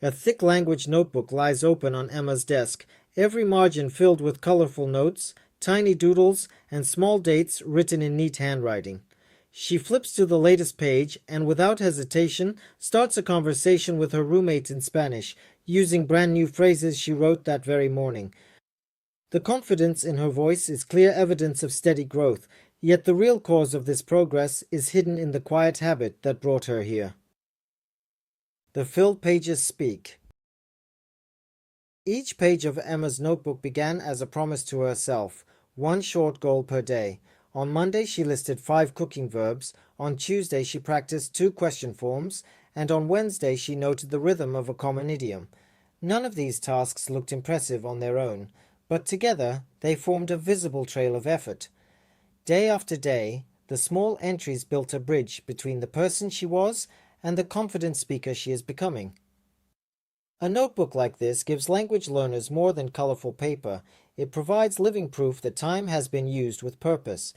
A thick language notebook lies open on Emma's desk, every margin filled with colorful notes, tiny doodles, and small dates written in neat handwriting. She flips to the latest page and without hesitation starts a conversation with her roommate in Spanish, using brand new phrases she wrote that very morning. The confidence in her voice is clear evidence of steady growth, yet the real cause of this progress is hidden in the quiet habit that brought her here. The filled pages speak. Each page of Emma's notebook began as a promise to herself, one short goal per day. On Monday she listed 5 cooking verbs, on Tuesday she practiced 2 question forms, and on Wednesday she noted the rhythm of a common idiom. None of these tasks looked impressive on their own, but together they formed a visible trail of effort. Day after day, the small entries built a bridge between the person she was and the confident speaker she is becoming. A notebook like this gives language learners more than colorful paper. It provides living proof that time has been used with purpose.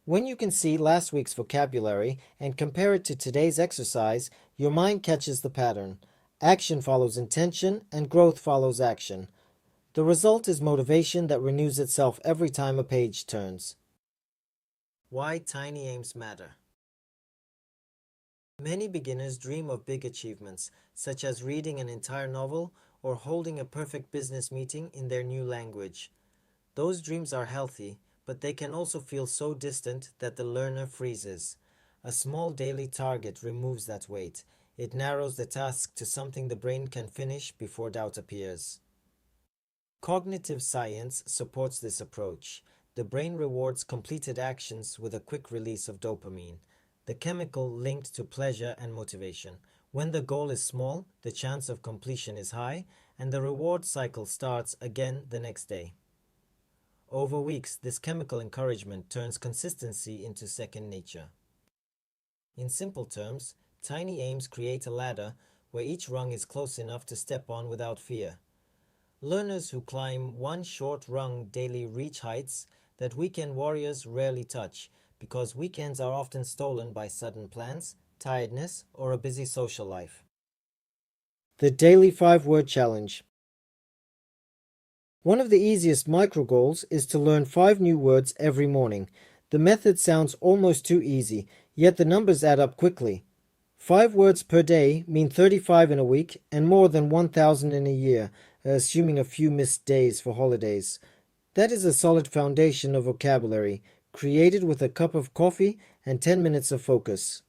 When you can see last week's vocabulary and compare it to today's exercise, your mind catches the pattern. Action follows intention, and growth follows action. The result is motivation that renews itself every time a page turns. Why tiny aims matter. Many beginners dream of big achievements, such as reading an entire novel or holding a perfect business meeting in their new language. Those dreams are healthy, but they can also feel so distant that the learner freezes. A small daily target removes that weight. It narrows the task to something the brain can finish before doubt appears. Cognitive science supports this approach. The brain rewards completed actions with a quick release of dopamine, the chemical linked to pleasure and motivation. When the goal is small, the chance of completion is high, and the reward cycle starts again the next day. Over weeks, this chemical encouragement turns consistency into second nature. In simple terms, tiny aims create a ladder where each rung is close enough to step on without fear. Learners who climb one short rung daily reach heights that weekend warriors rarely touch, because weekends are often stolen by sudden plans, tiredness, or a busy social life. The Daily 5-Word Challenge. One of the easiest micro goals is to learn 5 new words every morning. The method sounds almost too easy, yet the numbers add up quickly. 5 words per day mean 35 in a week and more than 1,000 in a year, assuming a few missed days for holidays. That is a solid foundation of vocabulary, created with a cup of coffee and 10 minutes of focus.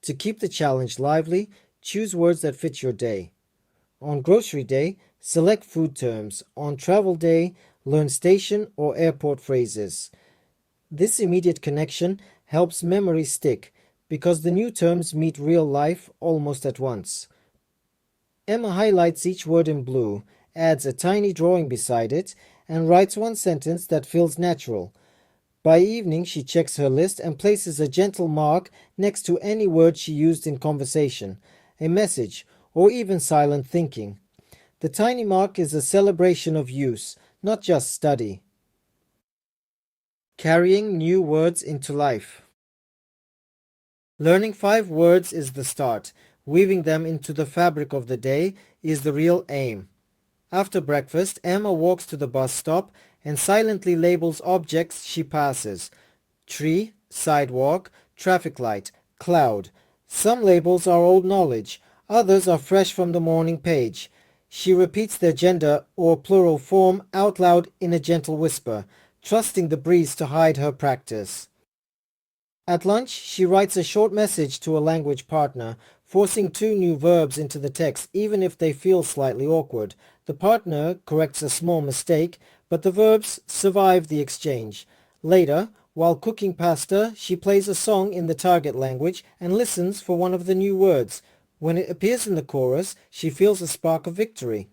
To keep the challenge lively, choose words that fit your day. On grocery day, select food terms. On travel day, learn station or airport phrases. This immediate connection helps memory stick because the new terms meet real life almost at once. Emma highlights each word in blue, adds a tiny drawing beside it, and writes one sentence that feels natural. By evening, she checks her list and places a gentle mark next to any word she used in conversation, a message, or even silent thinking. The tiny mark is a celebration of use, not just study. Carrying new words into life. Learning 5 words is the start. Weaving them into the fabric of the day is the real aim. After breakfast, Emma walks to the bus stop and silently labels objects she passes. Tree, sidewalk, traffic light, cloud. Some labels are old knowledge, others are fresh from the morning page. She repeats their gender or plural form out loud in a gentle whisper, trusting the breeze to hide her practice. At lunch, she writes a short message to a language partner, forcing 2 new verbs into the text even if they feel slightly awkward. The partner corrects a small mistake, but the verbs survive the exchange. Later, while cooking pasta, she plays a song in the target language and listens for one of the new words. When it appears in the chorus, she feels a spark of victory.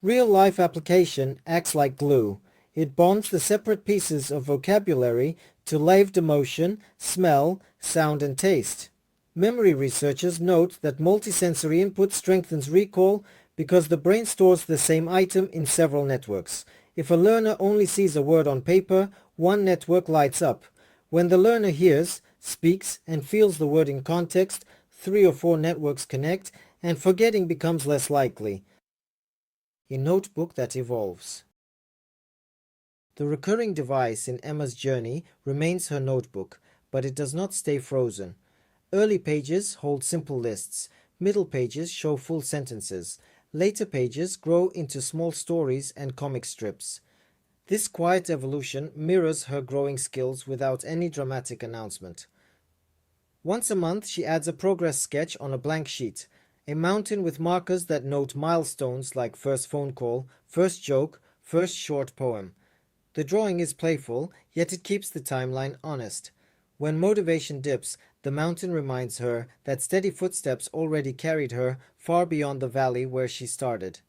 Real-life application acts like glue. It bonds the separate pieces of vocabulary to lived emotion, smell, sound, and taste. Memory researchers note that multisensory input strengthens recall because the brain stores the same item in several networks. If a learner only sees a word on paper, one network lights up. When the learner hears, speaks, and feels the word in context, 3 or 4 networks connect, and forgetting becomes less likely. A notebook that evolves. The recurring device in Emma's journey remains her notebook, but it does not stay frozen. Early pages hold simple lists, middle pages show full sentences, later pages grow into small stories and comic strips. This quiet evolution mirrors her growing skills without any dramatic announcement. Once a month, she adds a progress sketch on a blank sheet, a mountain with markers that note milestones like first phone call, first joke, first short poem. The drawing is playful, yet it keeps the timeline honest. When motivation dips, the mountain reminds her that steady footsteps already carried her far beyond the valley where she started.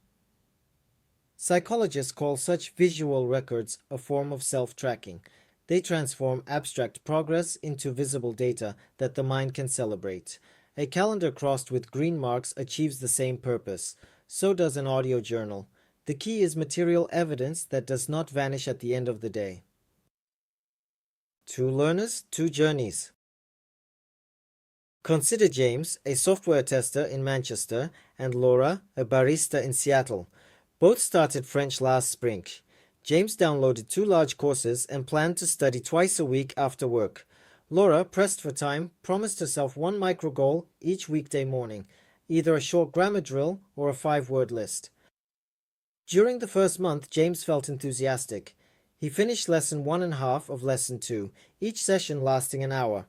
Psychologists call such visual records a form of self-tracking. They transform abstract progress into visible data that the mind can celebrate. A calendar crossed with green marks achieves the same purpose. So does an audio journal. The key is material evidence that does not vanish at the end of the day. 2 learners, 2 journeys. Consider James, a software tester in Manchester, and Laura, a barista in Seattle. Both started French last spring. James downloaded 2 large courses and planned to study twice a week after work. Laura, pressed for time, promised herself 1 micro goal each weekday morning, either a short grammar drill or a 5-word list. During the first month, James felt enthusiastic. He finished lesson 1.5 of lesson 2, each session lasting an hour.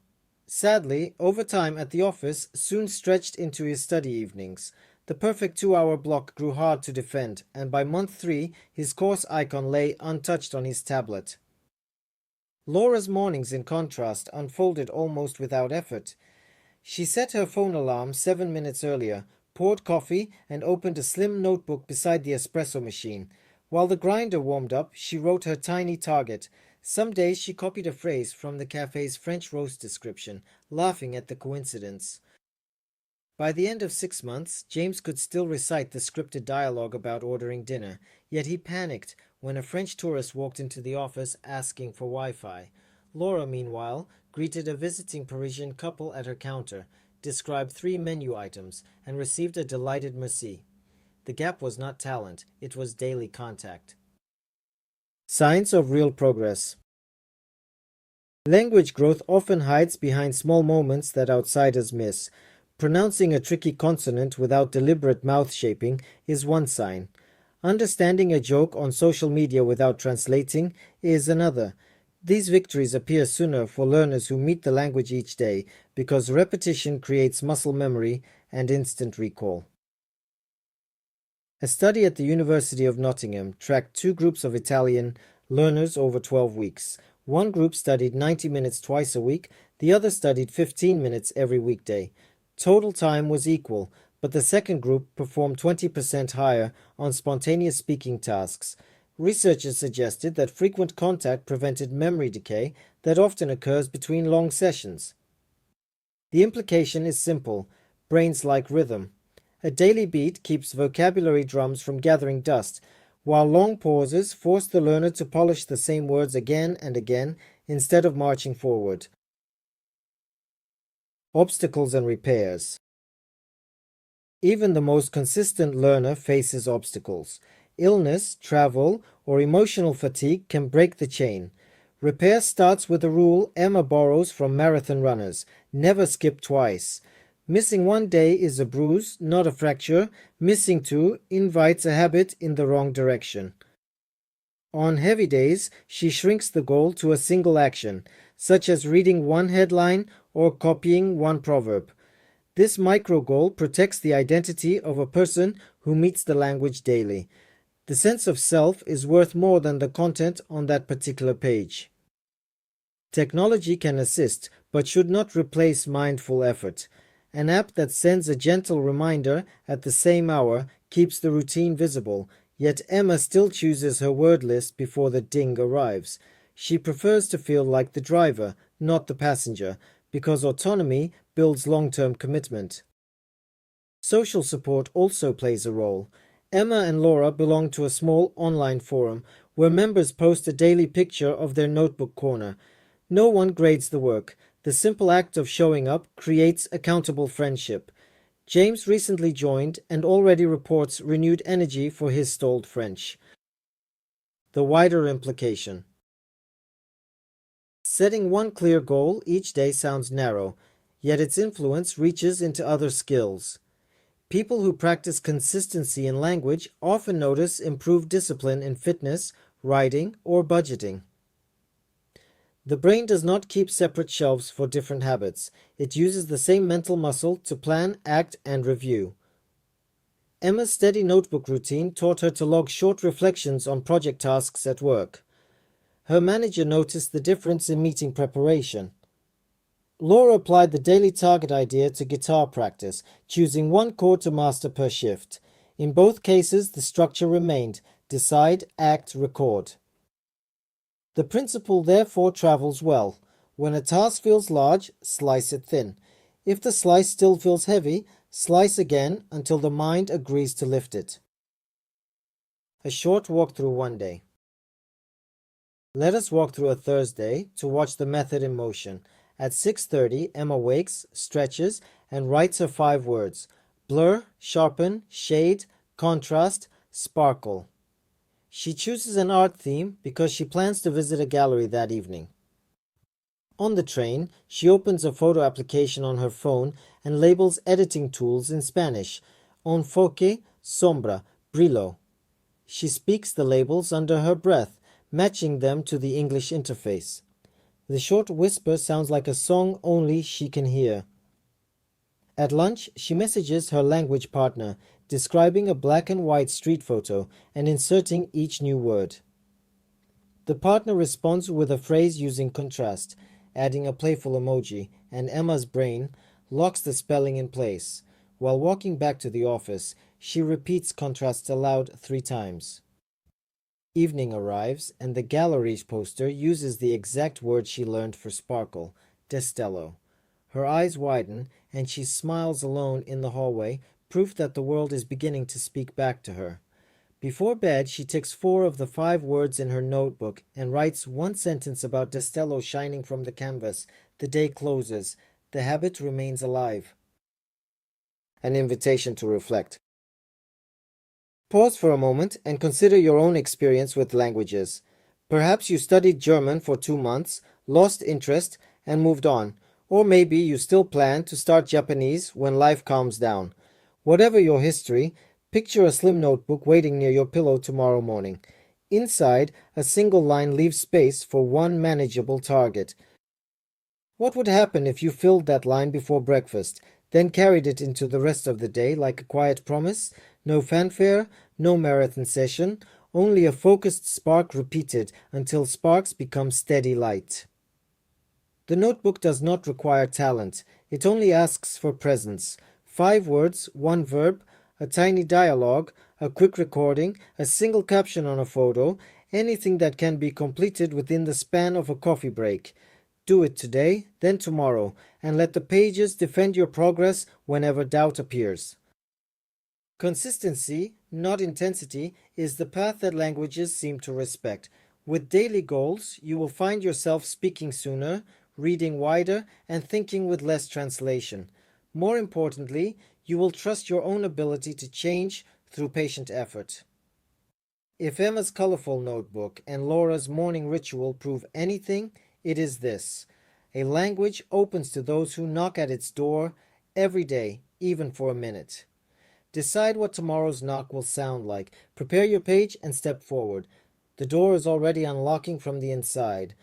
Sadly, overtime at the office soon stretched into his study evenings. The perfect 2-hour block grew hard to defend, and by month 3, his course icon lay untouched on his tablet. Laura's mornings, in contrast, unfolded almost without effort. She set her phone alarm 7 minutes earlier, poured coffee, and opened a slim notebook beside the espresso machine. While the grinder warmed up, she wrote her tiny target. Some days she copied a phrase from the cafe's French roast description, laughing at the coincidence. By the end of 6 months, James could still recite the scripted dialogue about ordering dinner, yet he panicked when a French tourist walked into the office asking for Wi-Fi. Laura, meanwhile, greeted a visiting Parisian couple at her counter, described 3 menu items, and received a delighted merci. The gap was not talent, it was daily contact. Signs of real progress. Language growth often hides behind small moments that outsiders miss. Pronouncing a tricky consonant without deliberate mouth shaping is one sign. Understanding a joke on social media without translating is another. These victories appear sooner for learners who meet the language each day because repetition creates muscle memory and instant recall. A study at the University of Nottingham tracked 2 groups of Italian learners over 12 weeks. One group studied 90 minutes twice a week, the other studied 15 minutes every weekday. Total time was equal, but the second group performed 20% higher on spontaneous speaking tasks. Researchers suggested that frequent contact prevented memory decay that often occurs between long sessions. The implication is simple: brains like rhythm. A daily beat keeps vocabulary drums from gathering dust, while long pauses force the learner to polish the same words again and again instead of marching forward. Obstacles and repairs. Even the most consistent learner faces obstacles. Illness, travel, or emotional fatigue can break the chain. Repair starts with a rule Emma borrows from marathon runners: never skip twice. Missing 1 day is a bruise, not a fracture. Missing 2 invites a habit in the wrong direction. On heavy days, she shrinks the goal to a single action, such as reading 1 headline or copying 1 proverb. This micro goal protects the identity of a person who meets the language daily. The sense of self is worth more than the content on that particular page. Technology can assist, but should not replace mindful effort. An app that sends a gentle reminder at the same hour keeps the routine visible, yet Emma still chooses her word list before the ding arrives. She prefers to feel like the driver, not the passenger, because autonomy builds long-term commitment. Social support also plays a role. Emma and Laura belong to a small online forum where members post a daily picture of their notebook corner. No one grades the work. The simple act of showing up creates accountable friendship. James recently joined and already reports renewed energy for his stalled French. The wider implication. Setting one clear goal each day sounds narrow, yet its influence reaches into other skills. People who practice consistency in language often notice improved discipline in fitness, writing, or budgeting. The brain does not keep separate shelves for different habits. It uses the same mental muscle to plan, act, and review. Emma's steady notebook routine taught her to log short reflections on project tasks at work. Her manager noticed the difference in meeting preparation. Laura applied the daily target idea to guitar practice, choosing one chord to master per shift. In both cases, the structure remained: decide, act, record. The principle therefore travels well. When a task feels large, slice it thin. If the slice still feels heavy, slice again until the mind agrees to lift it. A short walk through one day. Let us walk through a Thursday to watch the method in motion. At 6:30, Emma wakes, stretches, and writes her 5 words: blur, sharpen, shade, contrast, sparkle. She chooses an art theme because she plans to visit a gallery that evening. On the train, she opens a photo application on her phone and labels editing tools in Spanish: enfoque, sombra, brillo. She speaks the labels under her breath, matching them to the English interface. The short whisper sounds like a song only she can hear. At lunch, she messages her language partner, describing a black and white street photo and inserting each new word. The partner responds with a phrase using contrast, adding a playful emoji, and Emma's brain locks the spelling in place. While walking back to the office, she repeats contrast aloud 3 times. Evening arrives, and the gallery's poster uses the exact word she learned for sparkle: destello. Her eyes widen, and she smiles alone in the hallway, proof that the world is beginning to speak back to her. Before bed, she ticks 4 of the 5 words in her notebook and writes 1 sentence about destello shining from the canvas. The day closes. The habit remains alive. An invitation to reflect. Pause for a moment and consider your own experience with languages. Perhaps you studied German for 2 months, lost interest, and moved on. Or maybe you still plan to start Japanese when life calms down. Whatever your history, picture a slim notebook waiting near your pillow tomorrow morning. Inside, a single line leaves space for one manageable target. What would happen if you filled that line before breakfast, then carried it into the rest of the day like a quiet promise? No fanfare, no marathon session, only a focused spark repeated until sparks become steady light. The notebook does not require talent. It only asks for presence. 5 words, 1 verb, a tiny dialogue, a quick recording, a single caption on a photo, anything that can be completed within the span of a coffee break. Do it today, then tomorrow, and let the pages defend your progress whenever doubt appears. Consistency, not intensity, is the path that languages seem to respect. With daily goals, you will find yourself speaking sooner, reading wider, and thinking with less translation. More importantly, you will trust your own ability to change through patient effort. If Emma's colorful notebook and Laura's morning ritual prove anything, it is this: a language opens to those who knock at its door every day, even for a minute. Decide what tomorrow's knock will sound like. Prepare your page and step forward. The door is already unlocking from the inside.